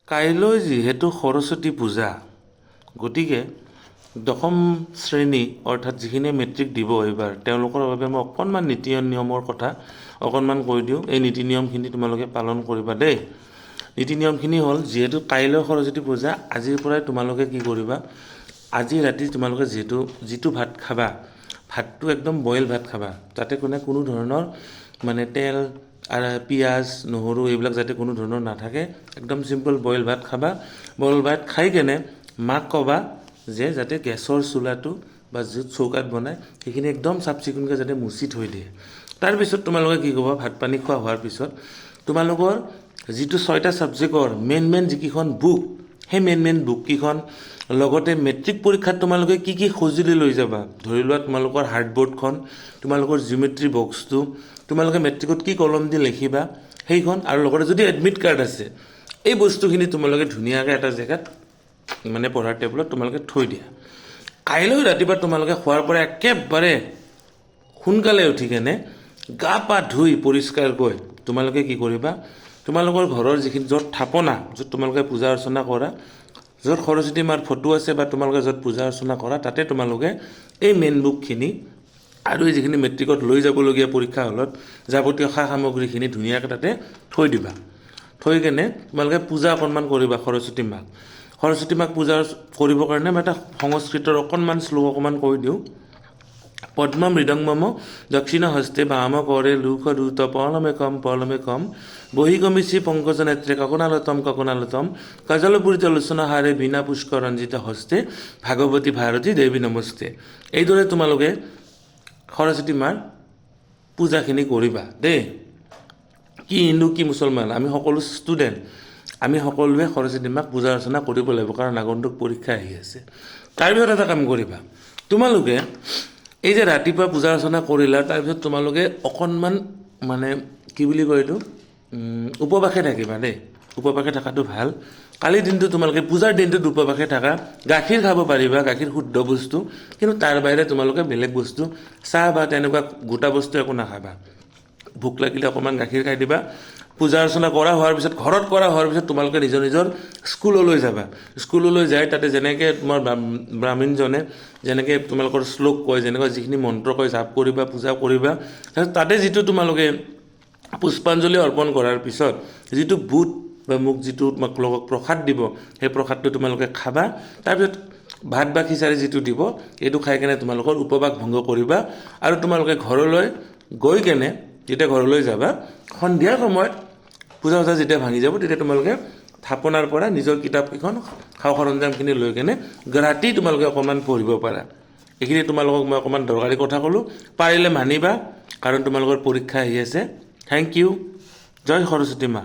কাইলৈ যিহেতু সৰস্বতী পূজা, গতিকে দশম শ্ৰেণী অৰ্থাৎ যিখিনিয়ে মেট্ৰিক দিব এইবাৰ তেওঁলোকৰ বাবে মই অকণমান নীতি নিয়মৰ কথা অকণমান কৈ দিওঁ। এই নীতি নিয়মখিনি তোমালোকে পালন কৰিবা দেই। নীতি নিয়মখিনি হ'ল, যিহেতু কাইলৈ সৰস্বতী পূজা, আজিৰ পৰাই তোমালোকে কি কৰিবা, আজি ৰাতি তোমালোকে যিটো ভাত খাবা, ভাতটো একদম বইল ভাত খাবা। তাতে কোনো ধৰণৰ মানে তেল আৰু পিঁয়াজ নহৰু এইবিলাক যাতে কোনো ধৰণৰ নাথাকে, একদম চিম্পল বইল ভাত খাবা। বইল ভাত খাই কেনে মাক ক'বা যে যাতে গেছৰ চোলাটো বা য'ত চৌকাত বনায় সেইখিনি একদম চাফ চিকুণকৈ যাতে মুচি থৈ দিয়ে। তাৰপিছত তোমালোকে কি ক'বা, ভাত পানী খোৱা হোৱাৰ পিছত তোমালোকৰ যিটো 6টা ছাবজেক্টৰ মেইন যিকেইখন বুক, সেই মেইন বুককেইখন, লগতে মেট্ৰিক পৰীক্ষাত তোমালোকে কি সঁজুলি লৈ যাবা, ধৰি লোৱা তোমালোকৰ হাৰ্ডবৰ্ডখন, তোমালোকৰ জিঅ'মেট্ৰি বক্সটো, তোমালোকে মেট্ৰিকত কি কলম দি লিখিবা সেইখন, আৰু লগতে যদি এডমিট কাৰ্ড আছে, এই বস্তুখিনি তোমালোকে ধুনীয়াকৈ এটা জেগাত মানে পঢ়াৰ টেবুলত তোমালোকে থৈ দিয়া। কাইলৈ ৰাতিপুৱা তোমালোকে খোৱাৰ পৰা একেবাৰে সোনকালে উঠি কেনে গা পা ধুই পৰিষ্কাৰকৈ তোমালোকে কি কৰিবা, তোমালোকৰ ঘৰৰ যিখিনি য'ত থাপনা, য'ত তোমালোকে পূজা অৰ্চনা কৰা, য'ত সৰস্বতী মাৰ ফটো আছে বা তোমালোকে য'ত পূজা অৰ্চনা কৰা, তাতে তোমালোকে এই মেইন বুকখিনি আৰু এই যিখিনি মেট্ৰিকত লৈ যাবলগীয়া পৰীক্ষা হলত যাৱতীয় সা সামগ্ৰীখিনি ধুনীয়াকৈ তাতে থৈ দিবা। থৈ কেনে তোমালোকে পূজা অকণমান কৰিবা সৰস্বতী মাক। সৰস্বতী মাক পূজা কৰিবৰ কাৰণে মই এটা সংস্কৃতৰ অকণমান শ্লোক অকণমান কৈ দিওঁ। পদ্ম মৃদংমম দক্ষিণ হস্তে বাম কৰে লুখ দূত পলমে কম বহিগমিষি পংকজ নেত্ৰে ককনালতম কাজলপুৰিত লোচনা হাৰে বীণা পুষ্কৰ ৰঞ্জিত হস্তে ভাগৱতী ভাৰতী দেৱী নমস্তে। এইদৰে তোমালোকে সৰস্বতী মাৰ পূজাখিনি কৰিবা দেই। কি হিন্দু কি মুছলমান, আমি সকলো ষ্টুডেণ্ট, আমি সকলোৱে সৰস্বতী মাক পূজা অৰ্চনা কৰিব লাগিব, কাৰণ আগন্তুক পৰীক্ষা আহি আছে। তাৰপিছত এটা কাম কৰিবা, তোমালোকে এই যে ৰাতিপুৱা পূজা অৰ্চনা কৰিলা, তাৰপিছত তোমালোকে অকণমান মানে কি বুলি কয় এইটো, উপবাসে থাকিবা দেই। উপবাসে থকাটো ভাল। কালিৰ দিনটো তোমালোকে পূজাৰ দিনটোত উপবাসে থাকা। গাখীৰ খাব পাৰিবা, গাখীৰ শুদ্ধ বস্তু, কিন্তু তাৰ বাহিৰে তোমালোকে বেলেগ বস্তু, চাহ বা তেনেকুৱা গোটা বস্তু একো নাখাবা। ভোক লাগিলে অকণমান গাখীৰ খাই দিবা। পূজা অৰ্চনা কৰা হোৱাৰ পিছত, ঘৰত কৰা হোৱাৰ পিছত তোমালোকে নিজৰ স্কুললৈ যাবা। স্কুললৈ যাই তাতে যেনেকৈ তোমাৰ ব্ৰাহ্মণজনে যেনেকৈ তোমালোকৰ শ্লোক কয়, যেনেকৈ যিখিনি মন্ত্ৰ কয়, জাপ কৰিবা, পূজা কৰিবা। তাৰপিছত তাতে যিটো তোমালোকে পুষ্পাঞ্জলি অৰ্পণ কৰাৰ পিছত যিটো বুট বা মোক যিটো তোমালোকক প্ৰসাদ দিব, সেই প্ৰসাদটো তোমালোকে খাবা। তাৰপিছত ভাত বা খিচাৰি যিটো দিব, এইটো খাই কেনে তোমালোকৰ উপবাস ভংগ কৰিবা। আৰু তোমালোকে ঘৰলৈ গৈ কেনে যেতিয়া ঘৰলৈ যাবা, সন্ধিয়াৰ সময়ত পূজা যেতিয়া ভাঙি যাব, তেতিয়া তোমালোকে থাপনাৰ পৰা নিজৰ কিতাপকেইখন, সা সৰঞ্জামখিনি লৈ কেনে ৰাতি তোমালোকে অকণমান পঢ়িব পাৰা। এইখিনি তোমালোকক মই অকণমান দৰকাৰী কথা ক'লোঁ, পাৰিলে মানিবা, কাৰণ তোমালোকৰ পৰীক্ষা আহি আছে। Thank U. জয় সৰস্বতী মা।